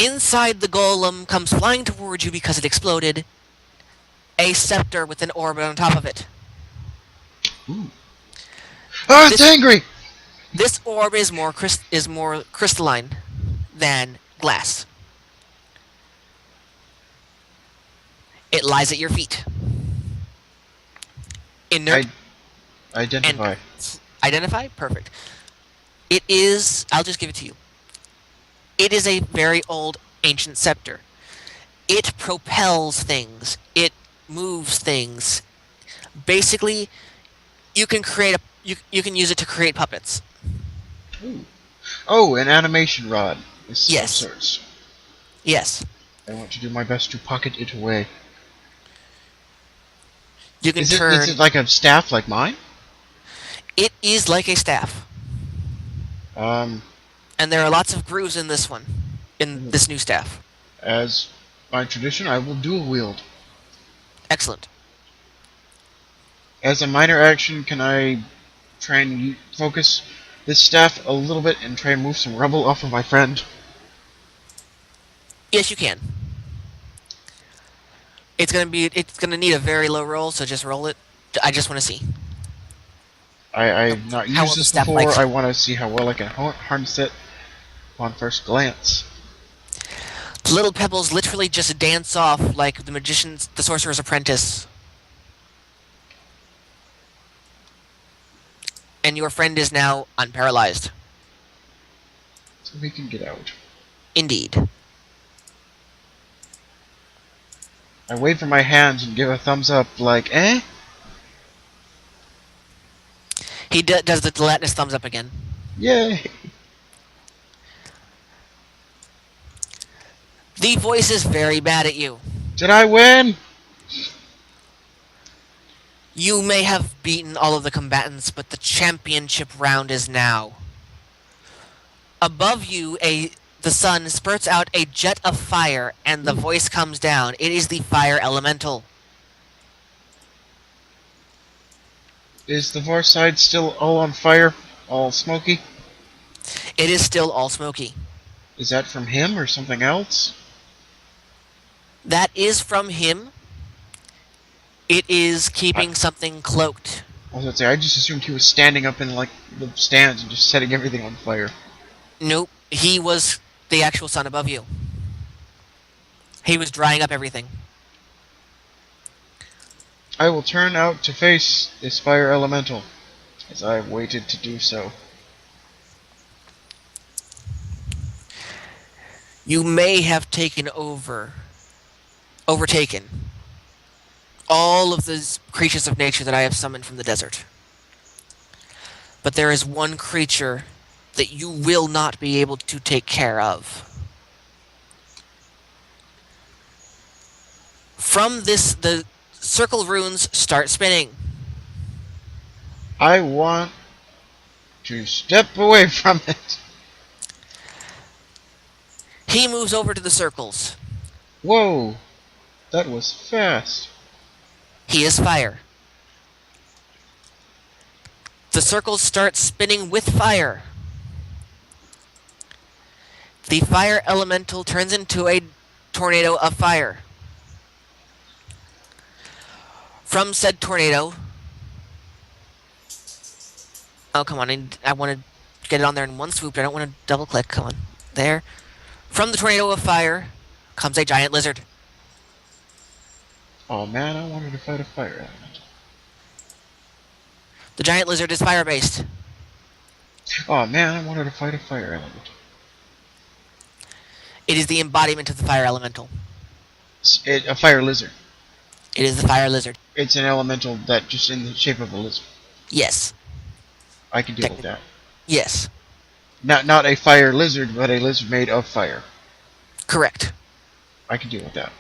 Inside the golem comes flying towards you because it exploded. A scepter with an orb on top of it. Ooh. Ah, it's This angry! this orb is more crystalline than glass. It lies at your feet, inert I and identify. identify. Perfect. It is. I'll just give it to you. It is a very old, ancient scepter. It propels things. It moves things. Basically, you can create you can use it to create puppets. Ooh. Oh, an animation rod of Yes. sorts. Yes. I want to do my best to pocket it away. You can Is it turn. like a staff like mine? It is like a staff, Um, and there are lots of grooves in this one, in this new staff. as by tradition, I will dual wield. Excellent. As a minor action, can I try and focus this staff a little bit and try and move some rubble off of my friend? Yes, you can. It's gonna need a very low roll, so just roll it. I just want to see I've not how well used the this staff before. likes I you. want to see how well I can harness it upon first glance. The little pebbles literally just dance off like the sorcerer's apprentice. And your friend is now unparalyzed. So we can get out. Indeed. I wave for my hands and give a thumbs up like, eh? He does the gelatinous thumbs up again. Yay! The voice is very bad at you. Did I win? You may have beaten all of the combatants, but the championship round is now. Above you, the sun spurts out a jet of fire, and the voice comes down. It is the fire elemental. Is the far side still all on fire? All smoky? It is still all smoky. Is that from him or something else? That is from him. It is keeping something cloaked. I was about to say, I just assumed he was standing up in like the stands and just setting everything on fire. Nope, he was the actual sun above you. He was drying up everything. I will turn out to face this fire elemental, as I waited to do so. You may have overtaken all of the creatures of nature that I have summoned from the desert. But there is one creature that you will not be able to take care of. From this, the circle runes start spinning. I want to step away from it. He moves over to the circles. Whoa, that was fast. He is fire. The circles start spinning with fire. The fire elemental turns into a tornado of fire. From said tornado... Oh, come on. I want to get it on there in one swoop. I don't want to double click. Come on. There. From the tornado of fire comes a giant lizard. Oh man, I wanted to fight a fire element. The giant lizard is fire-based. Oh man, I wanted to fight a fire element. It is the embodiment of the fire elemental. A fire lizard. It is the fire lizard. It's an elemental that just in the shape of a lizard. Yes. I can deal with that. Yes. Not a fire lizard, but a lizard made of fire. Correct. I can deal with that.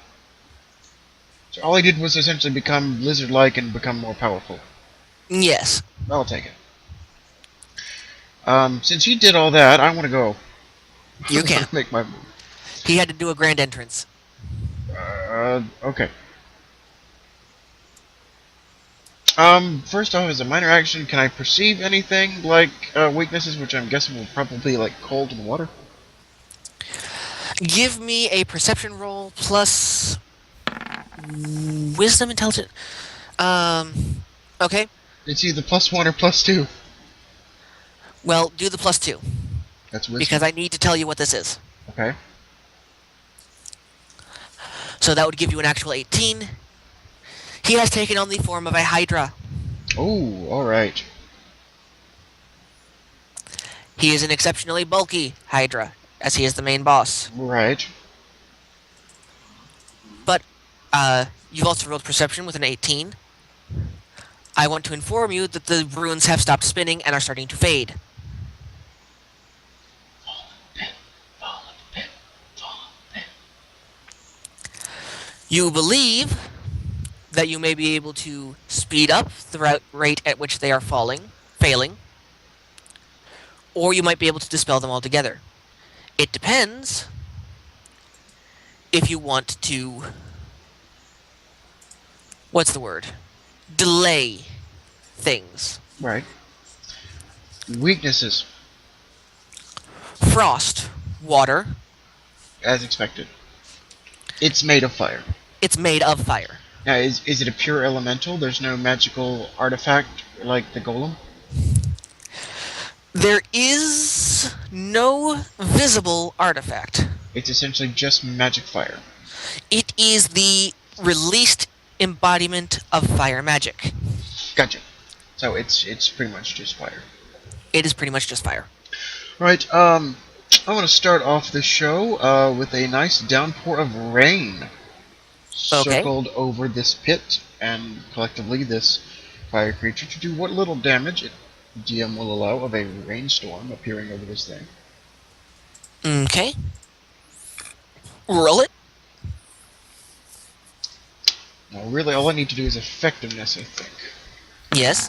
So all he did was essentially become lizard-like and become more powerful. Yes. I'll take it. Since he did all that, I want to go. You I can. wanna make my move. He had to do a grand entrance. Okay. First off, as a minor action, can I perceive anything like weaknesses, which I'm guessing will probably be like cold and water? Give me a perception roll plus wisdom intelligence. Okay. It's either +1 or +2. Well, do the plus 2 That's wisdom. because I need to tell you what this is. Okay. So that would give you an actual 18. He has taken on the form of a Hydra. Oh, alright. He is an exceptionally bulky Hydra, as he is the main boss. Right. But you've also rolled perception with an 18. I want to inform you that the runes have stopped spinning and are starting to fade. You believe that you may be able to speed up the rate at which they are failing, or you might be able to dispel them altogether. It depends if you want to, what's the word? Delay things. Right. Weaknesses, Frost, water, as expected. It's made of fire. it's made of fire. Now, is it a pure elemental? There's no magical artifact like the golem? There is no visible artifact. It's essentially just magic fire. It is the released embodiment of fire magic. Gotcha. So it's pretty much just fire. It is pretty much just fire. Right, I want to start off the show with a nice downpour of rain Okay. circled over this pit and collectively this fire creature to do what little damage DM will allow of a rainstorm appearing over this thing. Okay. Roll it. Now, really, all I need to do is effectiveness, I think. Yes.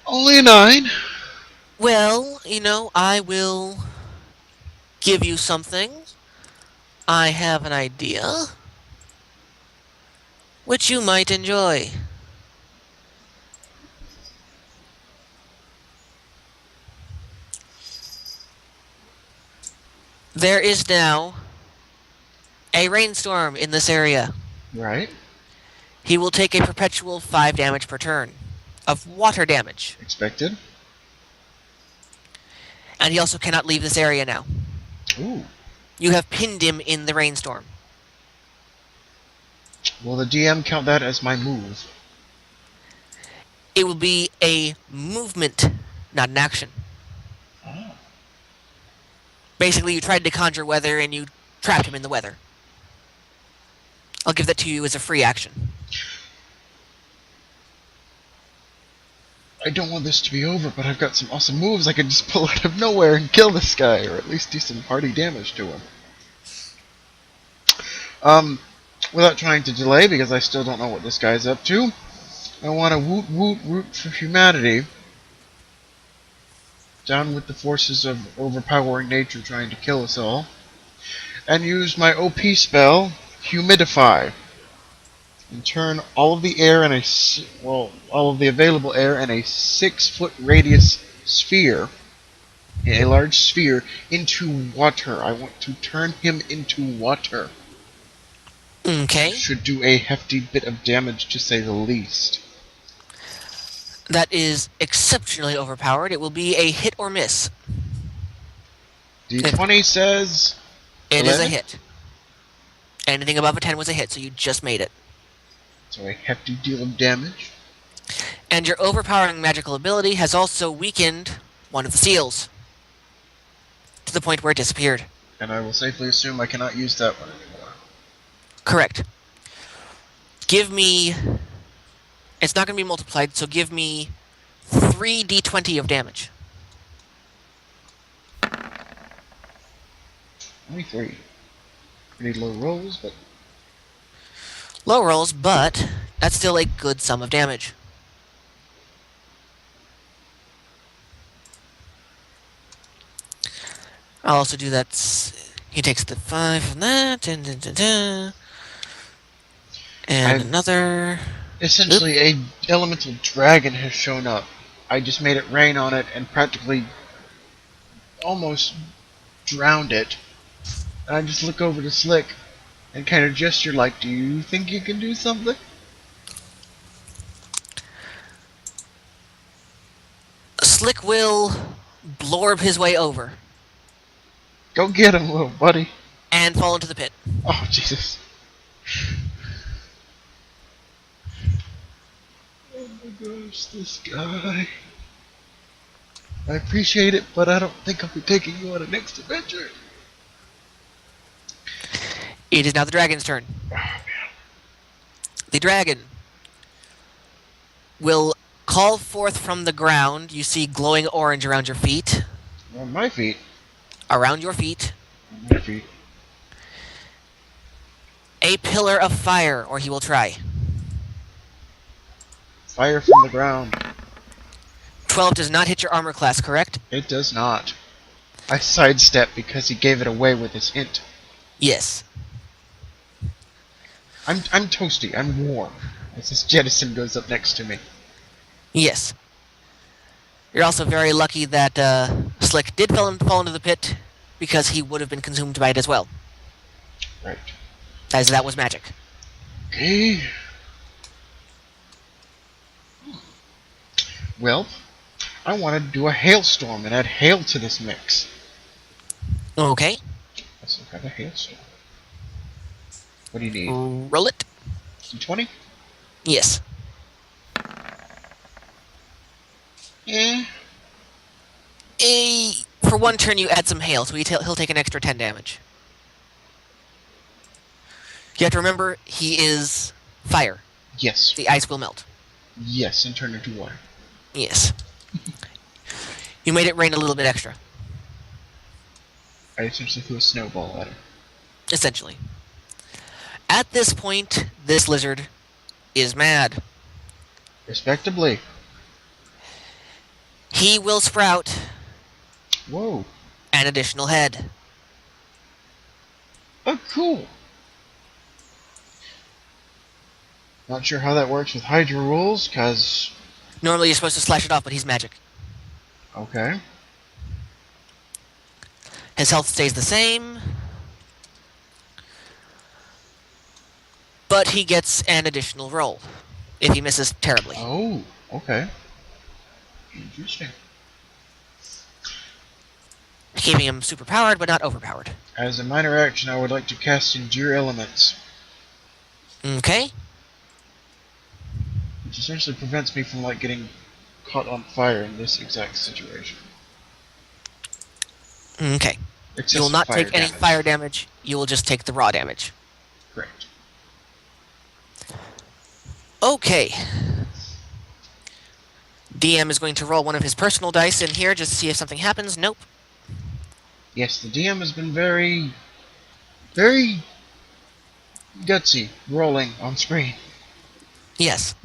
Only a 9. Well, I will give you something. I have an idea which you might enjoy. There is now a rainstorm in this area. Right. He will take a perpetual 5 damage per turn of water damage. Expected. And he also cannot leave this area now. Ooh. You have pinned him in the rainstorm. Will the DM count that as my move? It will be a movement, not an action. Oh. Basically, you tried to conjure weather and you trapped him in the weather. I'll give that to you as a free action. I don't want this to be over, but I've got some awesome moves I can just pull out of nowhere and kill this guy, or at least do some party damage to him. Without trying to delay, because I still don't know what this guy's up to, I want to woot woot root for humanity. Down with the forces of overpowering nature trying to kill us all. And use my OP spell, Humidify. And turn all of the air in all of the available air in a 6-foot radius sphere, a large sphere, into water. I want to turn him into water. Okay. Should do a hefty bit of damage, to say the least. That is exceptionally overpowered. It will be a hit or miss. D20 says It is a 11? hit. Anything above a 10 was a hit, so you just made it. so a hefty deal of damage. And your overpowering magical ability has also weakened one of the seals. To the point where it disappeared. And I will safely assume I cannot use that one anymore. Correct. Give me... It's not going to be multiplied, so give me 3d20 of damage. Only 3. Pretty low rolls, but Low rolls, but that's still a good sum of damage. I'll also do that. He takes the 5 from that. And I've- another. essentially a elemental dragon has shown up. I just made it rain on it and practically almost drowned it. And I just look over to Slick and kind of gesture like, do you think you can do something? Slick will blorb his way over Go get him, little buddy. and fall into the pit. Oh, Jesus. Oh my gosh, this guy. I appreciate it, but I don't think I'll be taking you on a next adventure. It is now the dragon's turn. Oh, man. The dragon will call forth from the ground. You see glowing orange around your feet. On my feet. Around your feet. On my feet. A pillar of fire, or he will try. Fire from the ground. 12 does not hit your armor class, correct? It does not. I sidestep because he gave it away with his hint. Yes. I'm toasty. I'm warm. As this jettison goes up next to me. Yes. You're also very lucky that Slick did fall into the pit, because he would have been consumed by it as well, Right. as that was magic. Okay. Well, I wanted to do a hailstorm and add hail to this mix. Okay. Let's look at a hailstorm. What do you need? Roll it. D20? Yes. For one turn, you add some hail, so he'll take an extra 10 damage. You have to remember, he is fire. Yes. The ice will melt. Yes, and turn into water. Yes. You made it rain a little bit extra, I essentially threw a snowball at him. essentially. At this point, this lizard is mad. Respectably. He will sprout Whoa. an additional head. Oh, cool. Not sure how that works with Hydra rules, cause... Normally you're supposed to slash it off, but he's magic. Okay. His health stays the same, but he gets an additional roll if he misses terribly. Oh, okay. Interesting. Keeping him superpowered, but not overpowered. As a minor action, I would like to cast Endure Elements, Okay. which essentially prevents me from, like, getting caught on fire in this exact situation. Okay. Excessive You will not fire take any damage. fire damage. You will just take the raw damage. Correct. Okay. DM is going to roll one of his personal dice in here just to see if something happens. Nope. Yes, the DM has been very, very gutsy rolling on screen. Yes.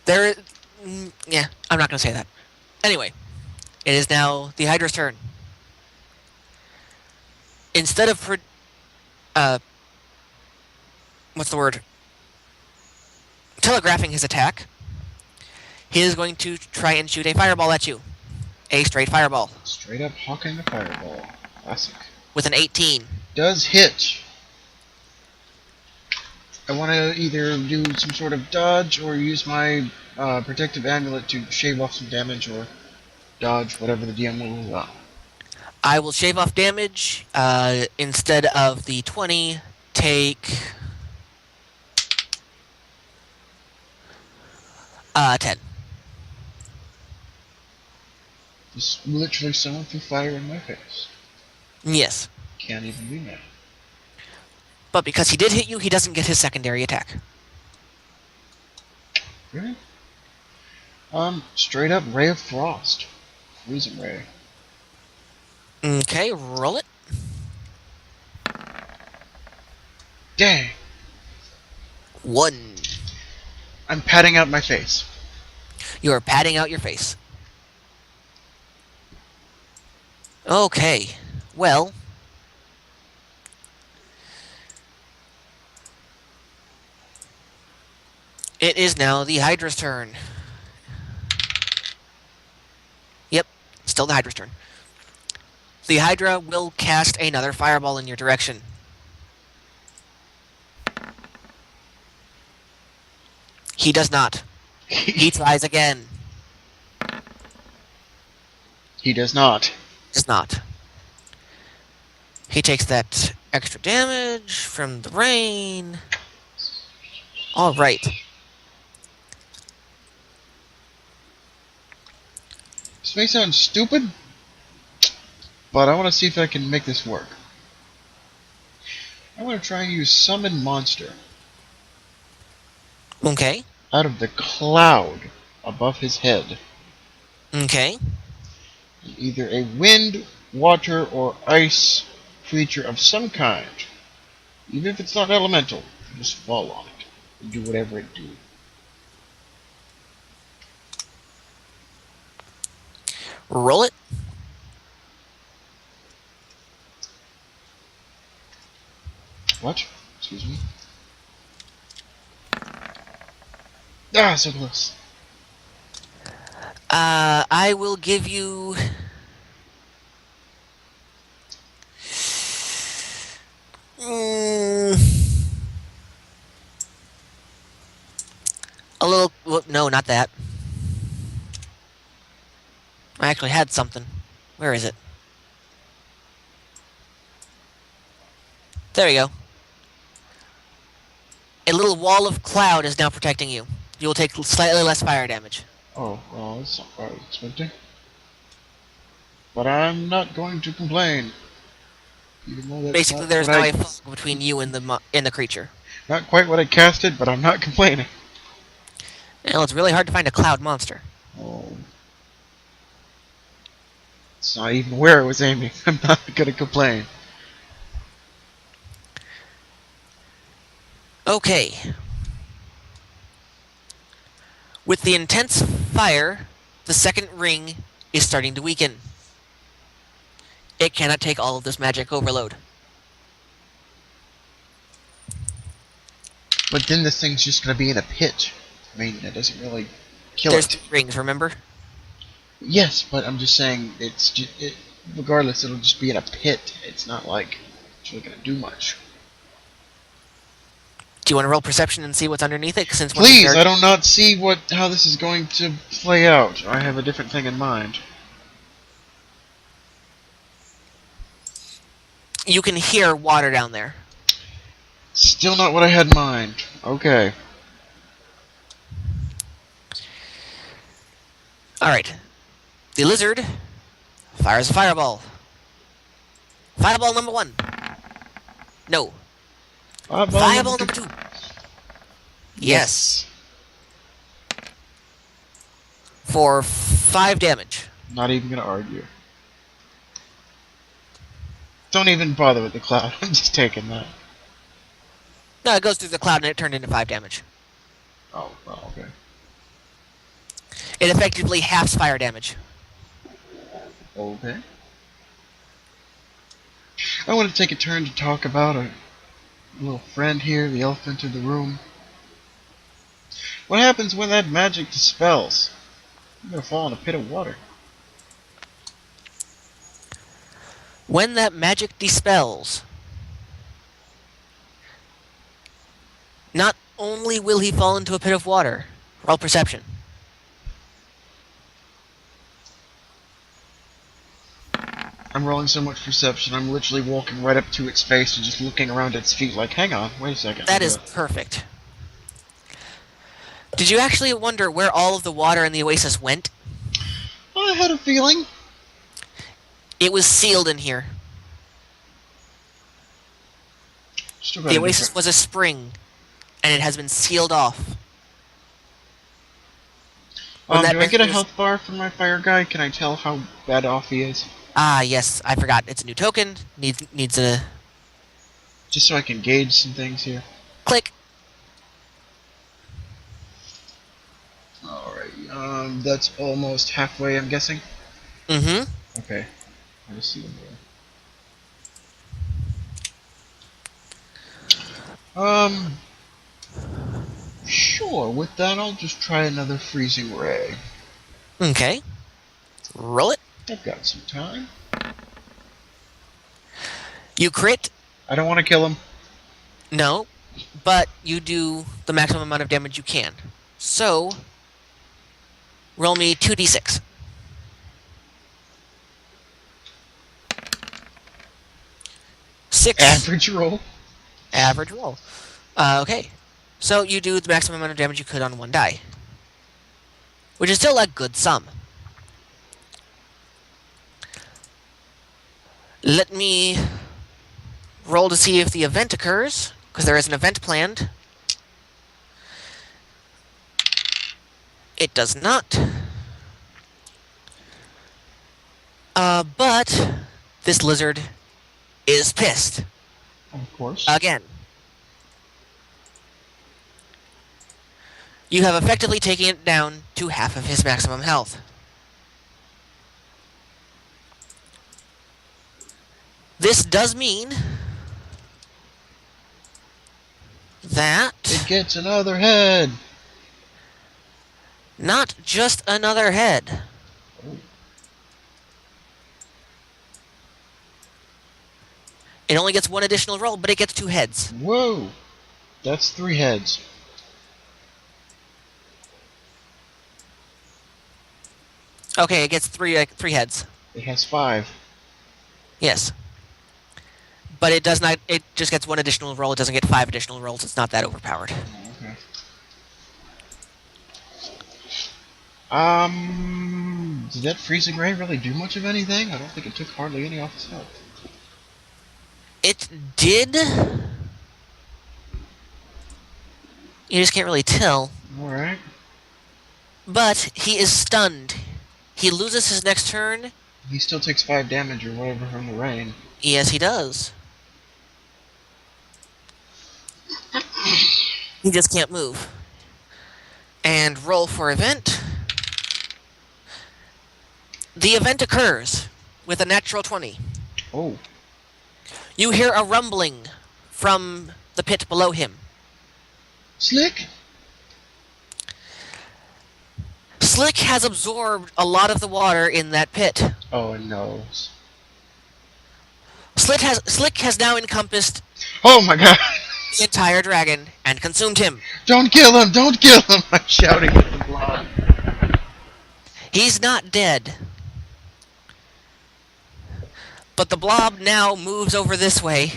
There. Yeah, I'm not going to say that. Anyway, it is now the Hydra's turn. Instead of what's the word? Telegraphing his attack, he is going to try and shoot a fireball at you. A straight fireball Straight up hawking the fireball. Classic. with an 18. Does hit. I want to either do some sort of dodge or use my protective amulet to shave off some damage or dodge, whatever the DM will allow. I will shave off damage. Instead of the 20, take 10. Just literally someone threw fire in my face. Yes. Can't even do that. But because he did hit you, he doesn't get his secondary attack. Really? Straight up Ray of Frost. Freezing Ray. Okay, roll it. Dang! 1. I'm patting out my face. You're patting out your face. Okay, well. It is now the Hydra's turn. Yep, still the Hydra's turn. The Hydra will cast another fireball in your direction. He does not. He tries again. He does not. Does not. He takes that extra damage from the rain. All right. This may sound stupid, but I want to see if I can make this work. I want to try and use Summon Monster Okay. out of the cloud above his head. Okay. Either a wind, water, or ice creature of some kind. Even if it's not elemental, just fall on it and do whatever it do. Roll it. What? Excuse me. Ah, so close. I will give you... a little... Well, no, not that. I actually had something. Where is it? There we go. A little wall of cloud is now protecting you. You will take slightly less fire damage. Oh, well, that's not what I was expecting. But I'm not going to complain. Even though that's Basically, not there's what now I- a fog between you and the creature. Not quite what I casted, but I'm not complaining. Well, it's really hard to find a cloud monster. Oh. It's not even where I was aiming. I'm not gonna complain. Okay. With the intense fire, the second ring is starting to weaken. It cannot take all of this magic overload. But then this thing's just gonna be in a pit. I mean, that doesn't really kill There's it. 2 rings, remember? Yes, but I'm just saying, regardless, it'll just be in a pit. It's not like it's really gonna do much. Do you want to roll perception and see what's underneath it? Since Please, I do not see how this is going to play out. I have a different thing in mind. you can hear water down there. Still not what I had in mind. Okay. Alright. The lizard fires a fireball. Fireball number 1. No. Fireball number 2. Yes. For 5 damage. Not even gonna argue. Don't even bother with the cloud. I'm just taking that. No, it goes through the cloud and it turned into 5 damage. Oh, well, okay. It effectively halves fire damage. Okay. I want to take a turn to talk about a little friend here, the elephant in the room. What happens when that magic dispels? I'm gonna fall in a pit of water. When that magic dispels, not only will he fall into a pit of water, roll perception. I'm rolling so much perception, I'm literally walking right up to its face and just looking around its feet like, hang on, wait a second. That is perfect. Did you actually wonder where all of the water in the oasis went? I had a feeling. It was sealed in here. Still got The a oasis different- was a spring, and it has been sealed off. When that do I get a was- health bar from my fire guy? Can I tell how bad off he is? Ah, yes, I forgot. It's a new token. Needs a Just so I can gauge some things here. click. Alright, that's almost halfway, I'm guessing. Mm-hmm. Okay. I just see them there. Sure, with that I'll just try another freezing ray. Okay. Roll it. I've got some time. You crit? I don't want to kill him. No, but you do the maximum amount of damage you can. So, roll me 2d6. Six. Average roll. Average roll. Okay. So you do the maximum amount of damage you could on one die. Which is still a good sum. Let me roll to see if the event occurs, because there is an event planned. It does not. But this lizard is pissed. Of course. Again. You have effectively taken it down to half of his maximum health. This does mean that It gets another head. not just another head. It only gets one additional roll, but it gets 2 heads. Whoa. That's 3 heads. Okay, it gets three heads. It has 5. Yes. But it does not. It just gets 1 additional roll. It doesn't get 5 additional rolls. It's not that overpowered. Okay. Did that freezing ray really do much of anything? I don't think it took hardly any off his health. It did. You just can't really tell. Alright. But he is stunned. He loses his next turn. He still takes 5 damage or whatever from the rain. Yes, he does. He just can't move. And roll for event. The event occurs with a natural 20. Oh. You hear a rumbling from the pit below him. Slick? Slick has absorbed a lot of the water in that pit. Oh, no. Slick has now encompassed Oh my god! the entire dragon and consumed him. Don't kill him! Don't kill him! I'm shouting at the blob. He's not dead. But the blob now moves over this way.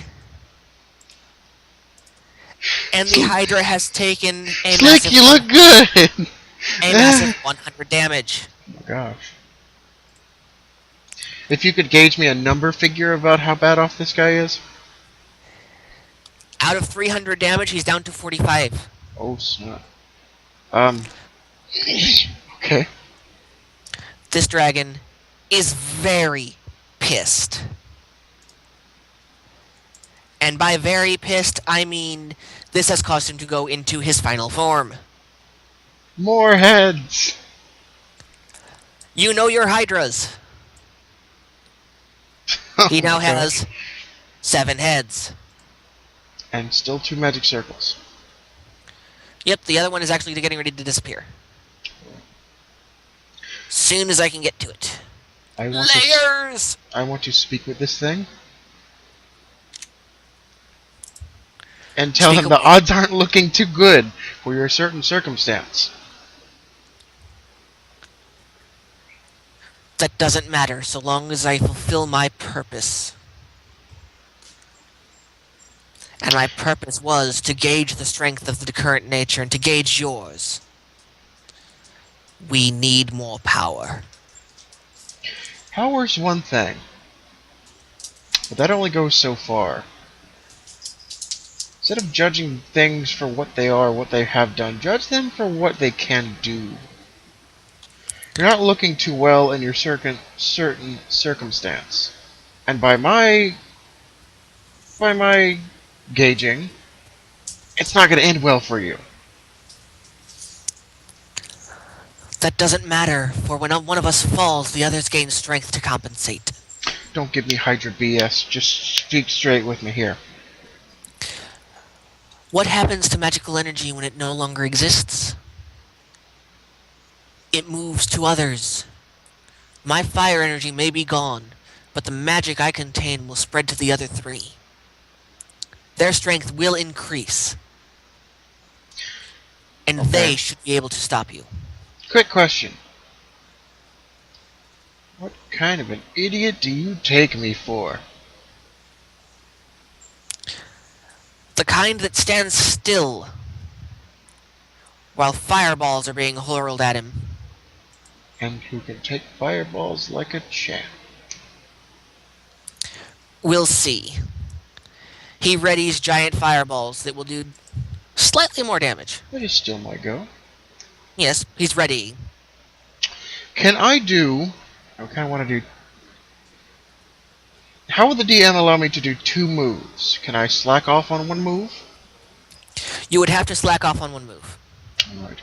And the Hydra has taken a Slick, massive, you look good! a massive 100 damage. Oh my gosh. If you could gauge me a number figure about how bad off this guy is. Out of 300 damage, he's down to 45. Oh snap. Okay. This dragon is very pissed. And by very pissed, I mean this has caused him to go into his final form. More heads! You know your Hydras. He now has 7 heads. And still 2 magic circles. Yep, the other one is actually getting ready to disappear. Soon as I can get to it. I want Layers! I want to speak with this thing. And tell Speak him the away. odds aren't looking too good for your certain circumstance. That doesn't matter so long as I fulfill my purpose. And my purpose was to gauge the strength of the current nature and to gauge yours. We need more power. Power's one thing. But that only goes so far. Instead of judging things for what they are, what they have done, judge them for what they can do. You're not looking too well in your certain circumstance. And by my gauging, it's not going to end well for you. That doesn't matter, for when one of us falls, the others gain strength to compensate. Don't give me Hydra BS, just speak straight with me here. What happens to magical energy when it no longer exists? It moves to others. My fire energy may be gone, but the magic I contain will spread to the other three. Their strength will increase, and they Okay. should be able to stop you. Quick question. What kind of an idiot do you take me for? The kind that stands still while fireballs are being hurled at him. And who can take fireballs like a champ? We'll see. He readies giant fireballs that will do slightly more damage. But he still might go. Yes, he's ready. Can I do... I kind of want to do... How will the DM allow me to do 2 moves? Can I slack off on 1 move? You would have to slack off on 1 move. Alright.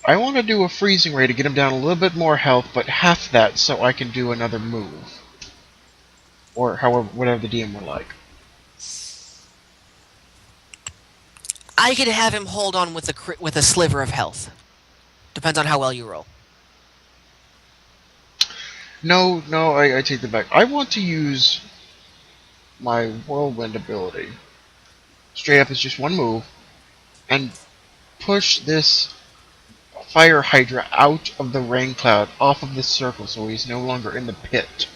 I want to do a freezing ray to get him down a little bit more health, but half that so I can do another move. Or however, whatever the DM would like. I could have him hold on with a sliver of health. Depends on how well you roll. No, I take that back. I want to use my whirlwind ability. Straight up as just 1 move. And push this fire hydra out of the rain cloud, off of this circle, so he's no longer in the pit.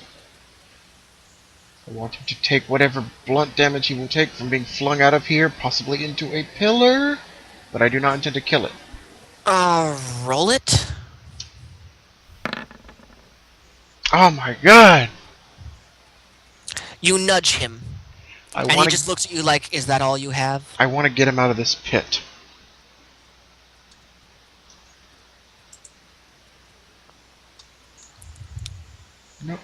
I want him to take whatever blunt damage he will take from being flung out of here, possibly into a pillar, but I do not intend to kill it. Roll it? Oh my god! You nudge him, and he I just looks at you like, is that all you have? want to get him out of this pit. Nope.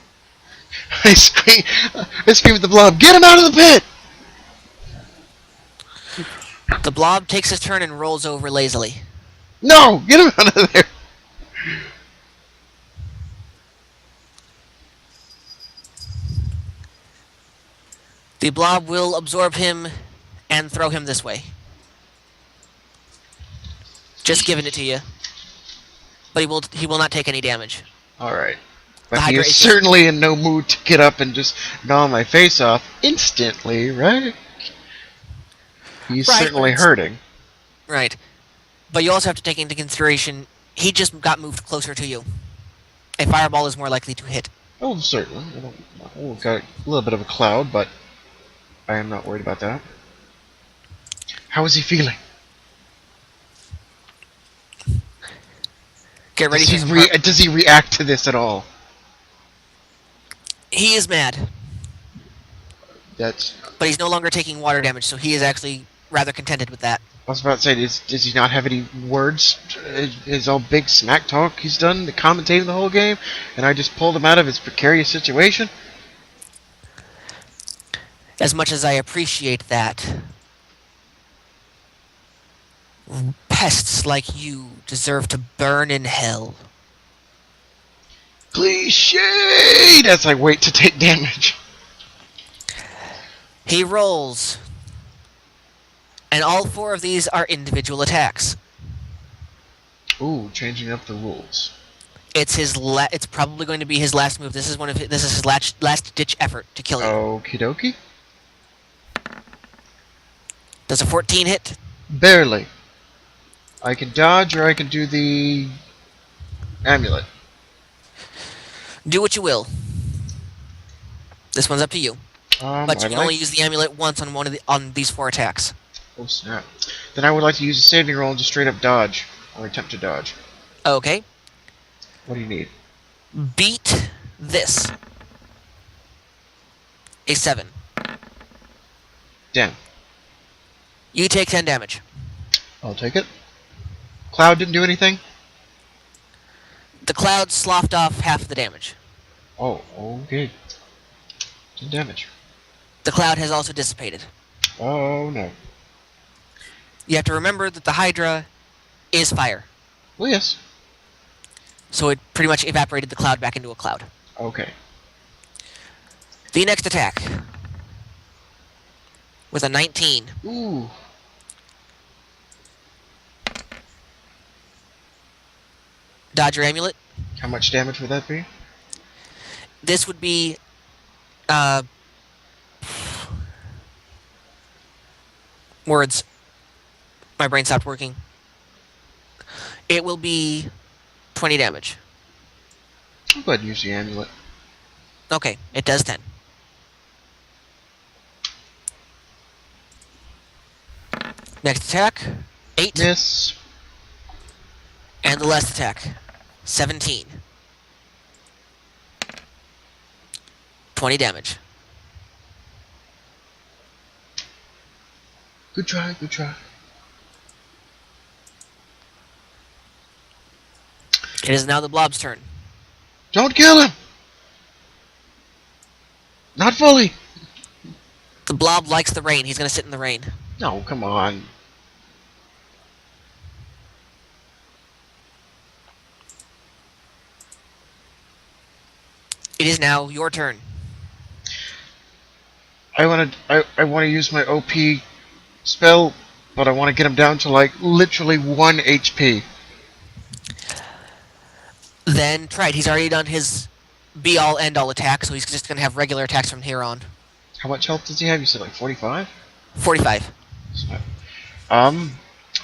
I scream at the blob, get him out of the pit! The blob takes his turn and rolls over lazily. No! Get him out of there! The blob will absorb him and throw him this way. Just giving it to you. But he will not take any damage. Alright. The But he Hydra is is certainly in no mood to get up and just gnaw my face off instantly, right? He's Right, certainly but it's- hurting. Right. But you also have to take into consideration, he just got moved closer to you. A fireball is more likely to hit. Oh, certainly. We've got a little bit of a cloud, but I am not worried about that. How is he feeling? Get ready Does for he, some does he react to this at all? He is mad, That's... but he's no longer taking water damage, so he is actually rather contented with that. I was about to say, does he not have any words? His all big smack talk he's done, the commentating the whole game, and I just pulled him out of his precarious situation? As much as I appreciate that, pests like you deserve to burn in hell. Cliched! As I wait to take damage. He rolls, and all 4 of these are individual attacks. Ooh, changing up the rules. It's it's probably going to be his last move. This is his last ditch effort to kill you. Okie dokie. Does a 14 hit? Barely. I can dodge or I can do the amulet. Do what you will. This one's up to you. But you can only use the amulet once on these 4 attacks. Oh snap. Then I would like to use a saving roll and just straight up dodge. Or attempt to dodge. Okay. What do you need? Beat this. A 7. Damn. You take 10 damage. I'll take it. Cloud didn't do anything? The cloud sloughed off half of the damage. Oh, okay. 10 damage. The cloud has also dissipated. Oh no. You have to remember that the Hydra is fire. Well, yes. So it pretty much evaporated the cloud back into a cloud. Okay. The next attack. With a 19. Ooh. Dodge your amulet. How much damage would that be? This would be Uh, words. My brain stopped working. It will be 20 damage. I'll go ahead and use the amulet. Okay, it does 10. Next attack, 8. Miss. And the last attack, 17. 20 damage. Good try, good try. It is now the blob's turn. Don't kill him! Not fully! The blob likes the rain. He's going to sit in the rain. No, come on. It is now your turn. I wanna use my OP spell, but I wanna get him down to like literally 1 HP. Then try it. He's already done his be-all, end-all attack, so he's just going to have regular attacks from here on. How much health does he have? You said like 45? 45. I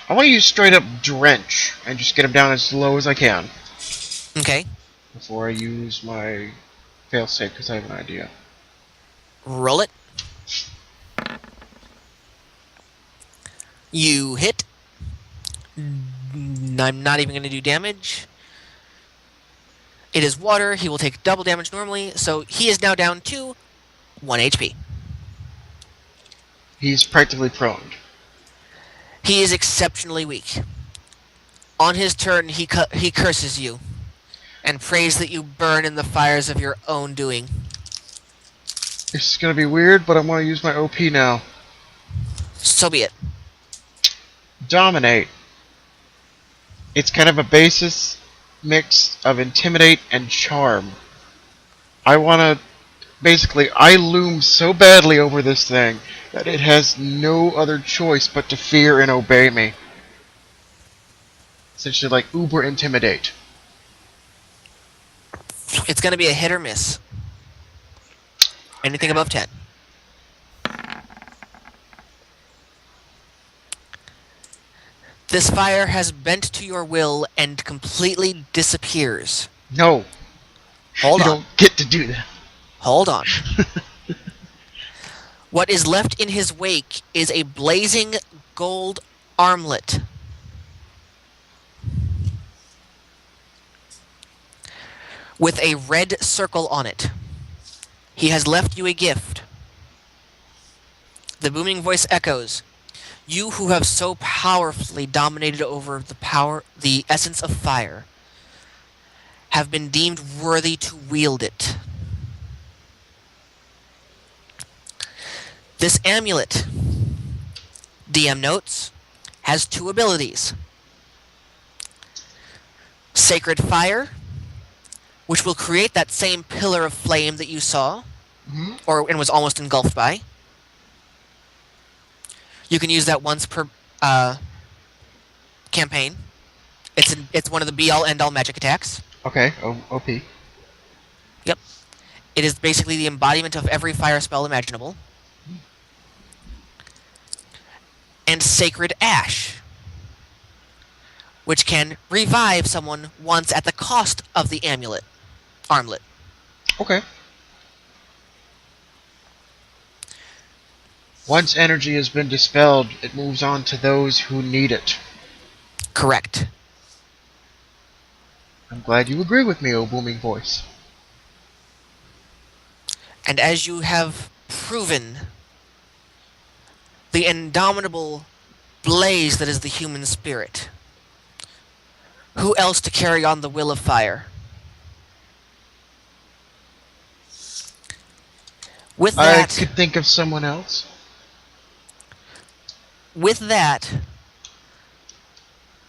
want to use straight up Drench and just get him down as low as I can Okay. before I use my failsafe because I have an idea. Roll it. You hit. I'm not even going to do damage. It is water. He will take double damage normally, so he is now down to 1 HP. He's practically prone. He is exceptionally weak. On his turn, he curses you and prays that you burn in the fires of your own doing. This is gonna be weird, but I want to use my OP now. So be it. Dominate. It's kind of a basis mix of Intimidate and Charm. I want to... Basically, I loom so badly over this thing that it has no other choice but to fear and obey me. Essentially like Uber Intimidate. It's going to be a hit or miss. Anything above 10. This fire has bent to your will and completely disappears. No. Hold you on. don't get to do that. Hold on. What is left in his wake is a blazing gold armlet. With a red circle on it. He has left you a gift. The booming voice echoes. You who have so powerfully dominated over the essence of fire, have been deemed worthy to wield it. This amulet, DM notes, has 2 abilities. Sacred Fire, which will create that same pillar of flame that you saw, and was almost engulfed by. You can use that once per campaign. It's one of the be-all, end-all magic attacks. Okay, OP. Yep. It is basically the embodiment of every fire spell imaginable. And Sacred Ash, which can revive someone once at the cost of the armlet. Okay. Once energy has been dispelled, it moves on to those who need it. Correct. I'm glad you agree with me, O booming voice. And as you have proven, the indomitable blaze that is the human spirit, who else to carry on the will of fire? With that, I could think of someone else. With that,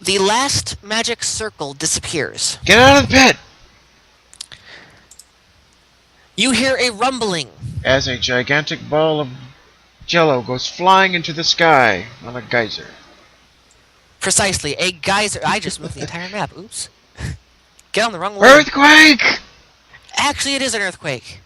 the last magic circle disappears. Get out of the pit! You hear a rumbling. As a gigantic ball of jello goes flying into the sky on a geyser. Precisely, a geyser. I just moved the entire map. Oops. Get on the wrong one. Earthquake! Actually, it is an earthquake.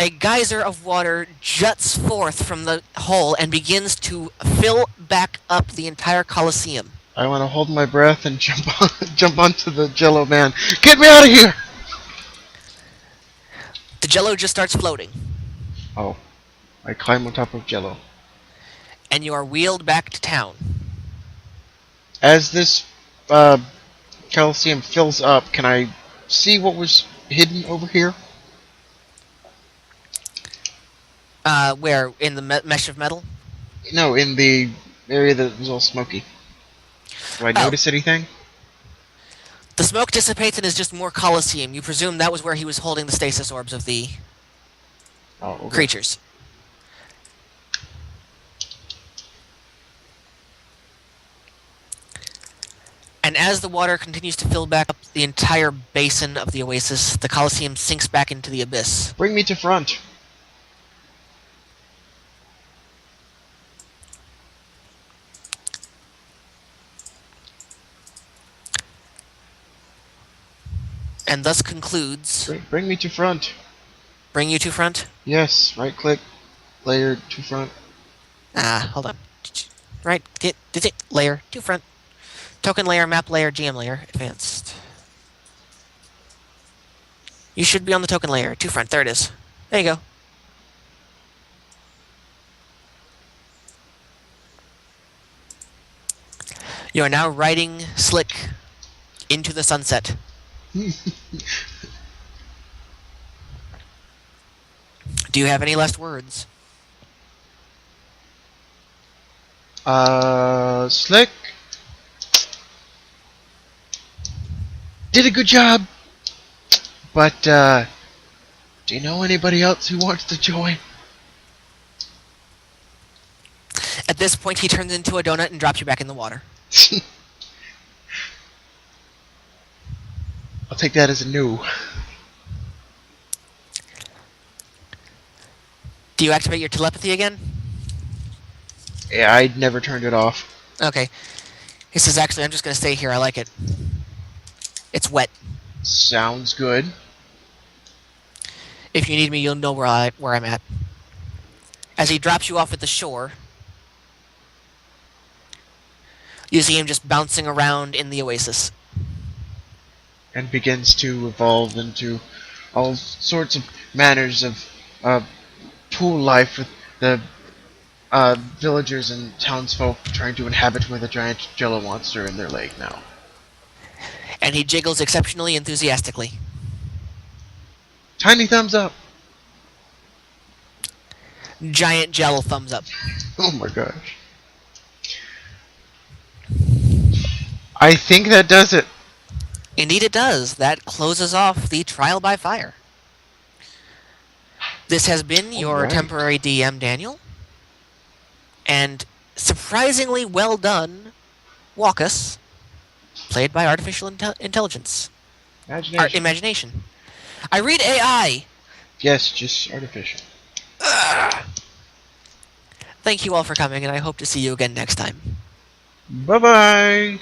A geyser of water juts forth from the hole and begins to fill back up the entire Colosseum. I want to hold my breath and jump onto the Jello man. Get me out of here! The Jello just starts floating, Oh, I climb on top of Jello. and you are wheeled back to town. As this Coliseum fills up, can I see what was hidden over here? Where? In the mesh of metal? No, in the area that was all smoky. Do I notice anything? The smoke dissipates and is just more Colosseum. You presume that was where he was holding the stasis orbs of the Okay. creatures. And as the water continues to fill back up the entire basin of the oasis, the Colosseum sinks back into the abyss. Bring me to front. And thus concludes... Bring me to front. Bring you to front? Yes, right click, layer to front. Hold on. Right, layer to front. Token layer, map layer, GM layer, advanced. You should be on the token layer, to front, there it is. There you go. You are now riding slick into the sunset. Do you have any last words? Slick. Did a good job. But, do you know anybody else who wants to join? At this point, he turns into a donut and drops you back in the water. I'll take that as a no. Do you activate your telepathy again? Yeah, I'd never turned it off. Okay. He says, actually, I'm just going to stay here. I like it. It's wet. Sounds good. If you need me, you'll know where I'm at. As he drops you off at the shore, you see him just bouncing around in the oasis. And begins to evolve into all sorts of manners of pool life with the villagers and townsfolk trying to inhabit with a giant jello monster in their lake now. And he jiggles exceptionally enthusiastically. Tiny thumbs up! Giant gel thumbs up. Oh my gosh. I think that does it. Indeed it does. That closes off the trial by fire. This has been your Alright. temporary DM, Daniel. And surprisingly well done, Walkus, played by artificial intelligence. Imagination. I read AI. Yes, just artificial. Thank you all for coming, and I hope to see you again next time. Bye-bye!